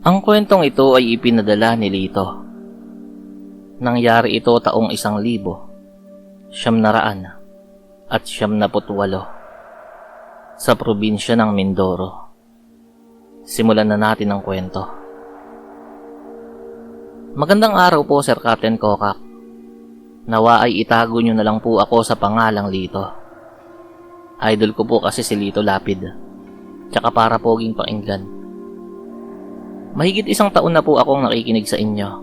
Ang kwentong ito ay ipinadala ni Lito. Nangyari ito taong 1900, 1978 sa probinsya ng Mindoro. Simulan na natin ang kwento. Magandang araw po, Sir Captain Kokak. Nawa ay itago nyo na lang po ako sa pangalang Lito. Idol ko po kasi si Lito Lapid, tsaka para poging pakinggan. Mahigit 1 taon na po akong nakikinig sa inyo.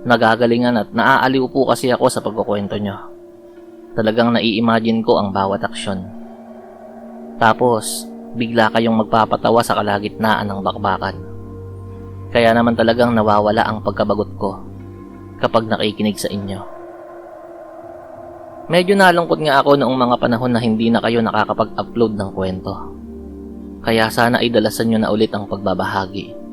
Nagagalingan at naaaliw po kasi ako sa pagkukwento nyo. Talagang nai-imagine ko ang bawat aksyon. Tapos, bigla kayong magpapatawa sa kalagitnaan ng bakbakan. Kaya naman talagang nawawala ang pagkabagot ko kapag nakikinig sa inyo. Medyo nalungkot nga ako noong mga panahon na hindi na kayo nakakapag-upload ng kwento. Kaya sana ay dalasan nyo na ulit ang pagbabahagi.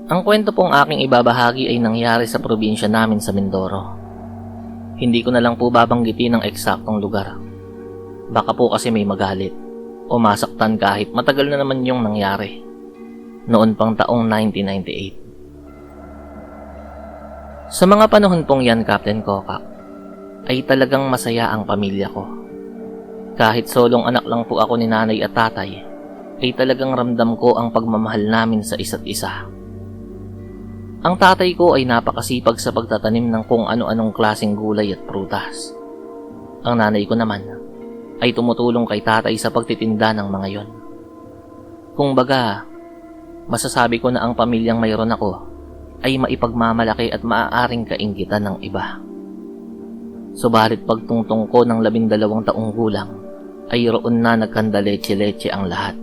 Ang kwento pong aking ibabahagi ay nangyari sa probinsya namin sa Mindoro. Hindi ko na lang po babanggitin ang eksaktong lugar. Baka po kasi may magalit o masaktan kahit matagal na naman yung nangyari. Noon pang taong 1998. Sa mga panahon pong yan, Captain Kokak, ay talagang masaya ang pamilya ko. Kahit solong anak lang po ako ni nanay at tatay, ay talagang ramdam ko ang pagmamahal namin sa isa't isa. Ang tatay ko ay napakasipag sa pagtatanim ng kung ano-anong klaseng gulay at prutas. Ang nanay ko naman ay tumutulong kay tatay sa pagtitinda ng mga yon. Kung baga, masasabi ko na ang pamilyang mayroon ako ay maipagmamalaki at maaaring kainggitan ng iba. Subalit pagtungtong ko ng 12 taong gulang ay roon na nagkandaletse-letse ang lahat.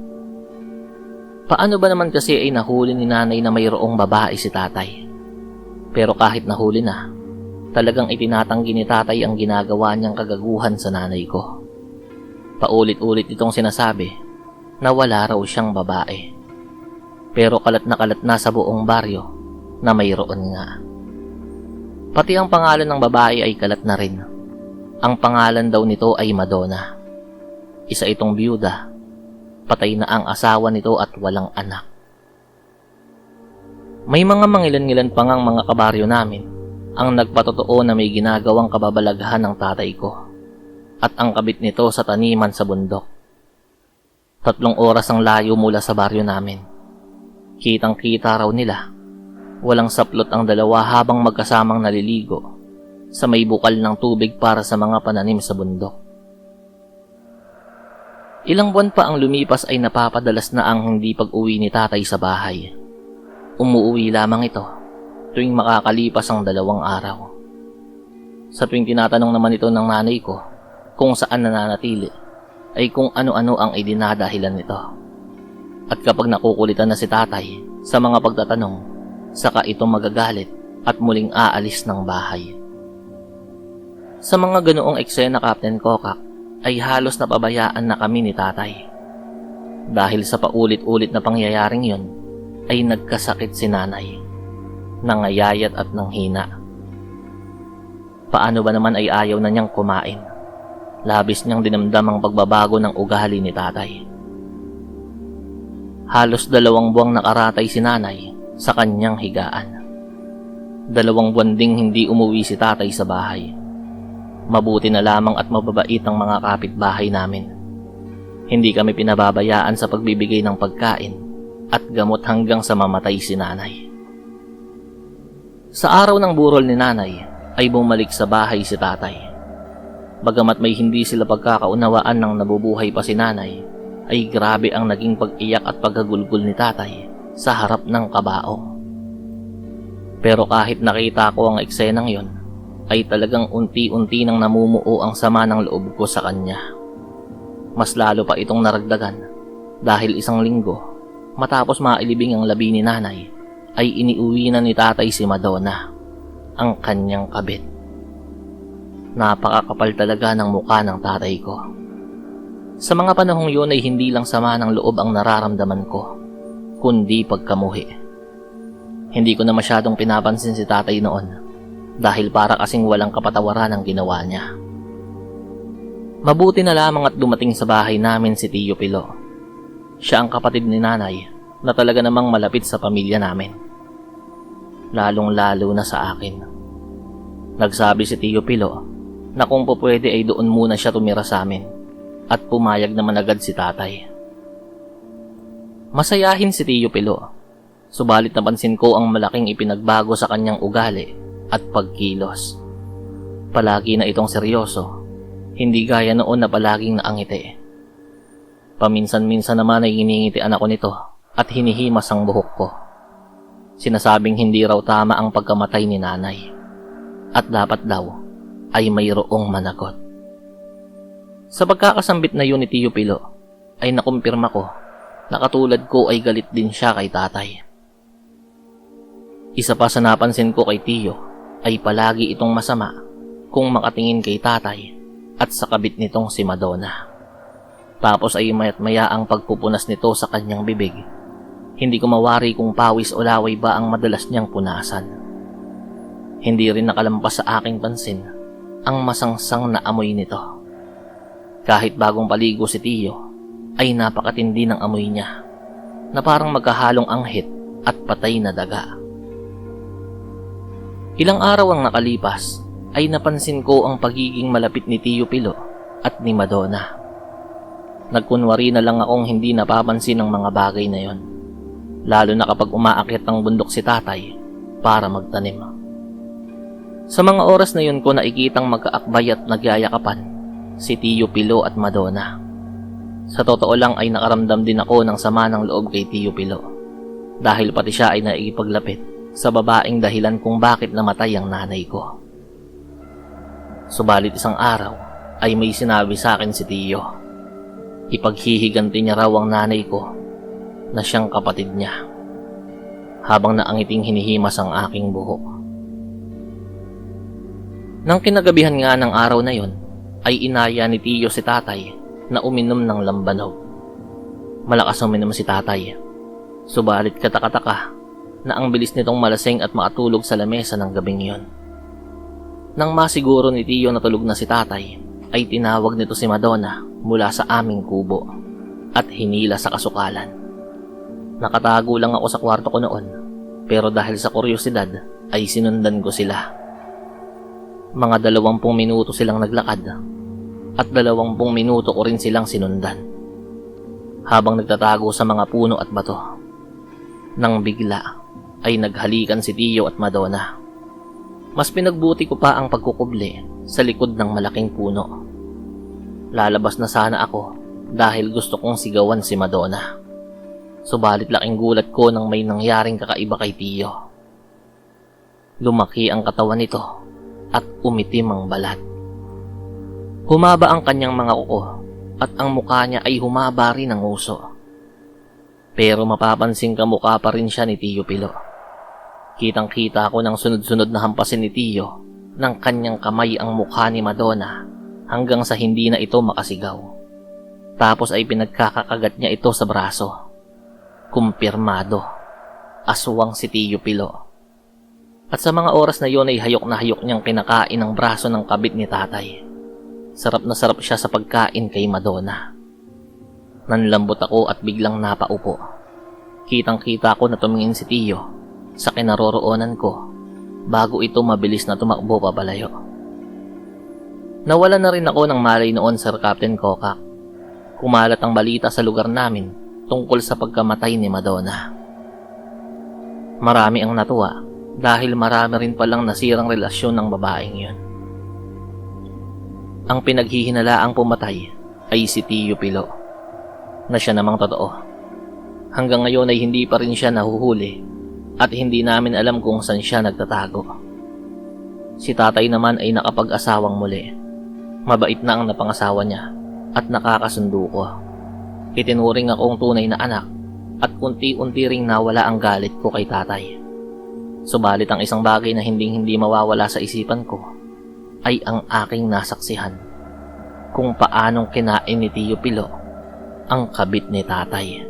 Paano ba naman kasi ay nahuli ni nanay na mayroong babae si tatay? Pero kahit nahuli na, talagang itinatanggi ni tatay ang ginagawa niyang kagaguhan sa nanay ko. Paulit-ulit itong sinasabi na wala raw siyang babae. Pero kalat na sa buong baryo na mayroon nga. Pati ang pangalan ng babae ay kalat na rin. Ang pangalan daw nito ay Madonna. Isa itong byuda. Patay na ang asawa nito at walang anak. May mga mangilan-ngilan pa ngang mga kabaryo namin ang nagpatotoo na may ginagawang kababalaghan ng tatay ko at ang kabit nito sa taniman sa bundok. 3 oras ang layo mula sa baryo namin. Kitang-kita raw nila. Walang saplot ang dalawa habang magkasamang naliligo sa may bukal ng tubig para sa mga pananim sa bundok. Ilang buwan pa ang lumipas ay napapadalas na ang hindi pag-uwi ni tatay sa bahay. Umuuwi lamang ito tuwing makakalipas ang 2 araw. Sa tuwing tinatanong naman ito ng nanay ko kung saan nananatili, ay kung ano-ano ang idinadahilan nito. At kapag nakukulitan na si tatay sa mga pagtatanong, saka ito magagalit at muling aalis ng bahay. Sa mga ganoong eksena, Captain Kokak, ay halos napabayaan na kami ni tatay. Dahil sa paulit-ulit na pangyayaring yon, ay nagkasakit si nanay. Nangayayat at nanghina. Paano ba naman ay ayaw na niyang kumain? Labis niyang dinamdam ang pagbabago ng ugali ni tatay. Halos 2 buwang nakaratay si nanay sa kanyang higaan. 2 buwan ding hindi umuwi si tatay sa bahay. Mabuti na lamang at mababait ang mga kapitbahay namin. Hindi kami pinababayaan sa pagbibigay ng pagkain at gamot hanggang sa mamatay si nanay. Sa araw ng burol ni nanay ay bumalik sa bahay si tatay. Bagamat may hindi sila pagkakaunawaan ng nabubuhay pa si nanay, ay grabe ang naging pag-iyak at pagkagulgul ni tatay sa harap ng kabao. Pero kahit nakita ko ang eksenang yon, ay talagang unti-unti nang namumuo ang sama ng loob ko sa kanya. Mas lalo pa itong naragdagan dahil 1 linggo matapos mailibing ang labi ni nanay ay iniuwi na ni tatay si Madonna, ang kanyang kabit. Napakakapal talaga ng mukha ng tatay ko. Sa mga panahong yun ay hindi lang sama ng loob ang nararamdaman ko, kundi pagkamuhi. Hindi ko na masyadong pinapansin si tatay noon dahil para kasing walang kapatawaran ang ginawa niya. Mabuti na lamang at dumating sa bahay namin si Tio Pilo. Siya ang kapatid ni nanay na talaga namang malapit sa pamilya namin. Lalong-lalo na sa akin. Nagsabi si Tio Pilo na kung po pwede ay doon muna siya tumira sa amin at pumayag naman agad si tatay. Masayahin si Tio Pilo, subalit napansin ko ang malaking ipinagbago sa kanyang ugali at pagkilos. Palagi na itong seryoso, hindi gaya noon na palaging naangiti. Paminsan-minsan naman ay hiningitian ako nito at hinihimas ang buhok ko. Sinasabing hindi raw tama ang pagkamatay ni nanay at dapat daw ay mayroong managot. Sa pagkakasambit na yun ni Tio Pilo ay nakumpirma ko na katulad ko ay galit din siya kay tatay. Isa pa sa napansin ko kay Tio ay palagi itong masama kung makatingin kay tatay at sa kabit nitong si Madonna. Tapos ay mayat maya ang pagpupunas nito sa kanyang bibig. Hindi ko mawari kung pawis o laway ba ang madalas niyang punasan. Hindi rin nakalampas sa aking pansin ang masangsang na amoy nito. Kahit bagong paligo si Tio, ay napakatindi ng amoy niya na parang magkahalong anghit at patay na daga. Ilang araw ang nakalipas ay napansin ko ang pagiging malapit ni Tio Pilo at ni Madonna. Nagkunwari na lang akong hindi napapansin ang mga bagay na yon, lalo na kapag umaakyat ang bundok si tatay para magtanim. Sa mga oras na yun ko nakikitang magkaakbay at nagyayakapan si Tio Pilo at Madonna. Sa totoo lang ay nakaramdam din ako ng sama ng loob kay Tio Pilo dahil pati siya ay naipaglapit sa babaeng dahilan kung bakit namatay ang nanay ko. Subalit isang araw ay may sinabi sa akin si Tio. Ipaghihiganti niya raw ang nanay ko na siyang kapatid niya, habang naangiting hinihimas ang aking buhok. Nang kinagabihan nga ng araw na yon, ay inaya ni Tio si tatay na uminom ng lambanog. Malakas uminom si tatay, subalit katakataka na ang bilis nitong malasing at makatulog sa lamesa ng gabing yon. Nang masiguro ni Tio na tulog na si tatay, ay tinawag nito si Madonna mula sa aming kubo at hinila sa kasukalan. Nakatago lang ako sa kwarto ko noon, pero dahil sa kuryosidad ay sinundan ko sila. Mga 20 minuto silang naglakad at 20 minuto ko rin silang sinundan habang nagtatago sa mga puno at bato. Nang bigla ay naghalikan si Tio at Madonna. Mas pinagbuti ko pa ang pagkukubli sa likod ng malaking puno. Lalabas na sana ako dahil gusto kong sigawan si Madonna. Subalit laking gulat ko nang may nangyaring kakaiba kay Tio. Lumaki ang katawan nito at umitim ang balat. Humaba ang kanyang mga kuko at ang mukha niya ay humaba rin ng uso. Pero mapapansin kamukha pa rin siya ni Tio Pilo. Kitang-kita ko ng sunod-sunod na hampasin ni Tio ng kanyang kamay ang mukha ni Madonna hanggang sa hindi na ito makasigaw. Tapos ay pinagkakakagat niya ito sa braso. Kumpirmado, aswang si Tio Pilo. At sa mga oras na yon ay hayok na hayok niyang kinakain ang braso ng kabit ni tatay. Sarap na sarap siya sa pagkain kay Madonna. Nanlambot ako at biglang napaupo. Kitang-kita ko na tumingin si Tio sa kinaroroonan ko bago ito mabilis na tumakbo pabalayo. Nawala na rin ako ng malay noon, Sir Captain Kokak. Kumalat ang balita sa lugar namin tungkol sa pagkamatay ni Madonna. Marami ang natuwa dahil marami rin palang nasirang relasyon ng babaeng yun. Ang pinaghihinalaang pumatay ay si Tio Pilo, na siya namang totoo. Hanggang ngayon ay hindi pa rin siya nahuhuli at hindi namin alam kung saan siya nagtatago. Si tatay naman ay nakapag-asawang muli. Mabait na ang napangasawa niya at nakakasundo ko. Itinuring akong tunay na anak at unti-unti ring nawala ang galit ko kay tatay. Subalit ang isang bagay na hindi mawawala sa isipan ko ay ang aking nasaksihan kung paanong kinain ni Tio Pilo ang kabit ni tatay.